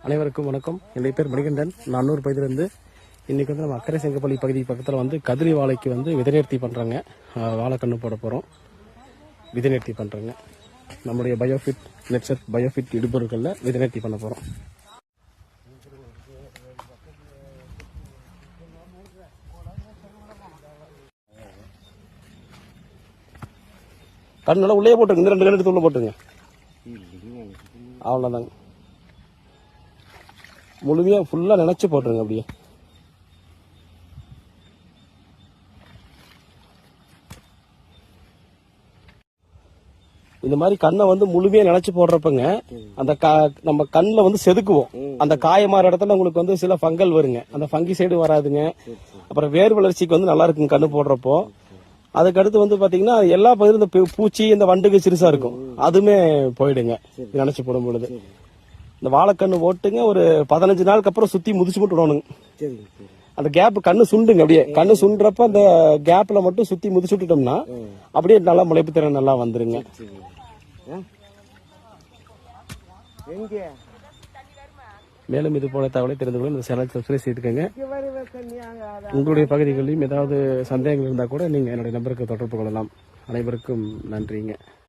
அனைவருக்கும் வணக்கம். என்னுடைய பேர் மணிகண்டன். நான் அன்னூர் பகுதியிலிருந்து இன்றைக்கி வந்து நம்ம அக்கரை செங்கப்பள்ளி பகுதி பக்கத்தில் வந்து கதிரி வாழைக்கு வந்து விதைநேர்த்தி பண்ணுறாங்க. வாழைக்கன்று போட போகிறோம். விதைநேர்த்தி பண்ணுறாங்க. நம்முடைய பயோஃபிட் நெட்செட் பயோஃபிட் இடுபொருட்களில் விதைநேர்த்தி பண்ண போகிறோம். கண்ணெல்லாம் உள்ளே போட்டுருங்க. இந்த 2 கண்ணு எடுத்து உள்ளே போட்டுருங்க. அவ்வளோதாங்க. முழுமையாக ஃபுல்லாக நினச்சி போட்டுருங்க. அப்படியே இந்த மாதிரி கண்ணை வந்து முழுமையாக நினைச்சு போடுறப்பங்க அந்த நம்ம கண்ணில் வந்து செதுக்குவோம். அந்த காயமாற இடத்துல உங்களுக்கு வந்து சில ஃபங்கல் வருங்க. அந்த ஃபங்கி சைடு வராதுங்க. அப்புறம் வேர் வளர்ச்சிக்கு வந்து நல்லா இருக்குங்க கண்ணு போடுறப்போ. அதுக்கடுத்து வந்து பாத்தீங்கன்னா எல்லா பகுதியும் இந்த பூச்சி இந்த வண்டுக்கு சிறுசா இருக்கும், அதுமே போயிடுங்க நினைச்சு போடும் பொழுது. இந்த வாழைக்கண்ணு போட்டுங்க ஒரு 15 நாளுக்கு அப்புறம் சுத்தி முதிச்சு மட்டும் விடணுங்க. அந்த கேப் கண்ணு சுண்டுங்க. அப்படியே கண்ணு சுண்டுறப்ப அந்த கேப்ல மட்டும் சுத்தி முதிச்சு விட்டுட்டோம்னா அப்படியே நல்லா முளைப்பு திறன் நல்லா வந்துருங்க. மேலும் இது போல தகவலை தெரிந்து கொள்ள இந்த சேனல் சப்ஸ்கிரைப் செய்துக்கங்க. உங்களுடைய பகுதிகளிலும் ஏதாவது சந்தேகங்கள் இருந்தால் கூட நீங்க என்னுடைய நம்பருக்கு தொடர்பு கொள்ளலாம். அனைவருக்கும் நன்றிங்க.